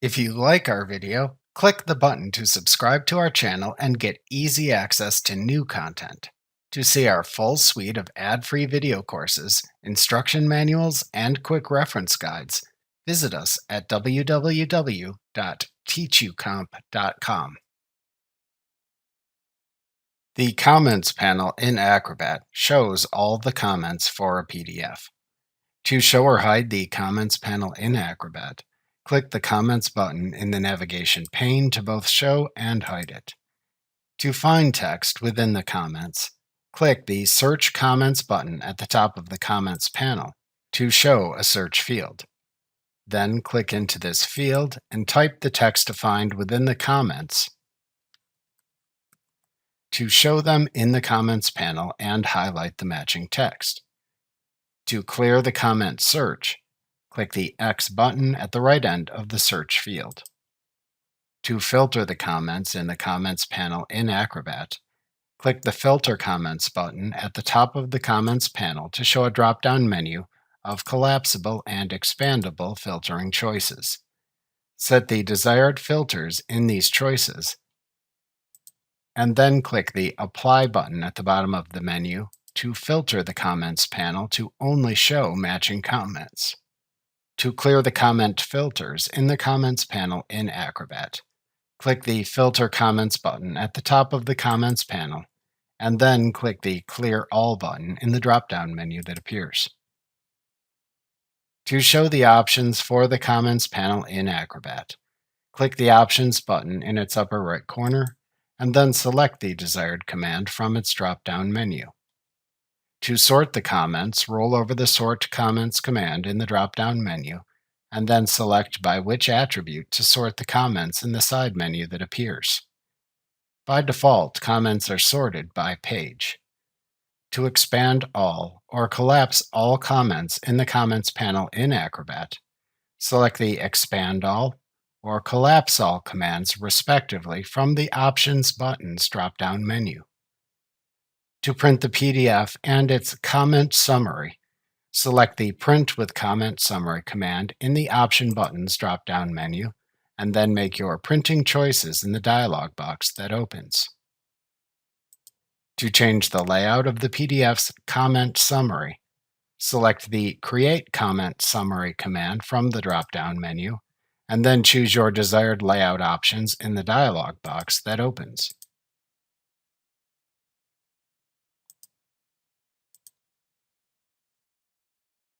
If you like our video, click the button to subscribe to our channel and get easy access to new content. To see our full suite of ad-free video courses, instruction manuals, and quick reference guides, visit us at www.teachucomp.com. The Comments panel in Acrobat shows all the comments for a PDF. To show or hide the Comments panel in Acrobat, click the Comments button in the navigation pane to both show and hide it. To find text within the comments, click the Search Comments button at the top of the Comments panel to show a search field. Then click into this field and type the text to find within the comments to show them in the Comments panel and highlight the matching text. To clear the comment search, click the X button at the right end of the search field. To filter the comments in the Comments panel in Acrobat, click the Filter Comments button at the top of the Comments panel to show a drop-down menu of collapsible and expandable filtering choices. Set the desired filters in these choices, and then click the Apply button at the bottom of the menu to filter the Comments panel to only show matching comments. To clear the comment filters in the Comments panel in Acrobat, click the Filter Comments button at the top of the Comments panel, and then click the Clear All button in the drop-down menu that appears. To show the options for the Comments panel in Acrobat, click the Options button in its upper right corner, and then select the desired command from its drop-down menu. To sort the comments, roll over the Sort Comments command in the drop-down menu, and then select by which attribute to sort the comments in the side menu that appears. By default, comments are sorted by page. To expand all or collapse all comments in the Comments panel in Acrobat, select the Expand All or Collapse All commands respectively from the Options buttons drop-down menu. To print the PDF and its comment summary, select the Print with Comment Summary command in the Option buttons drop-down menu, and then make your printing choices in the dialog box that opens. To change the layout of the PDF's comment summary, select the Create Comment Summary command from the drop-down menu, and then choose your desired layout options in the dialog box that opens.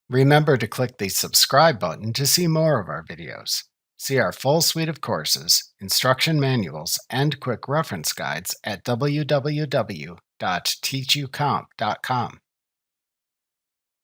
Remember to click the subscribe button to see more of our videos. See our full suite of courses, instruction manuals, and quick reference guides at www.teachucomp.com.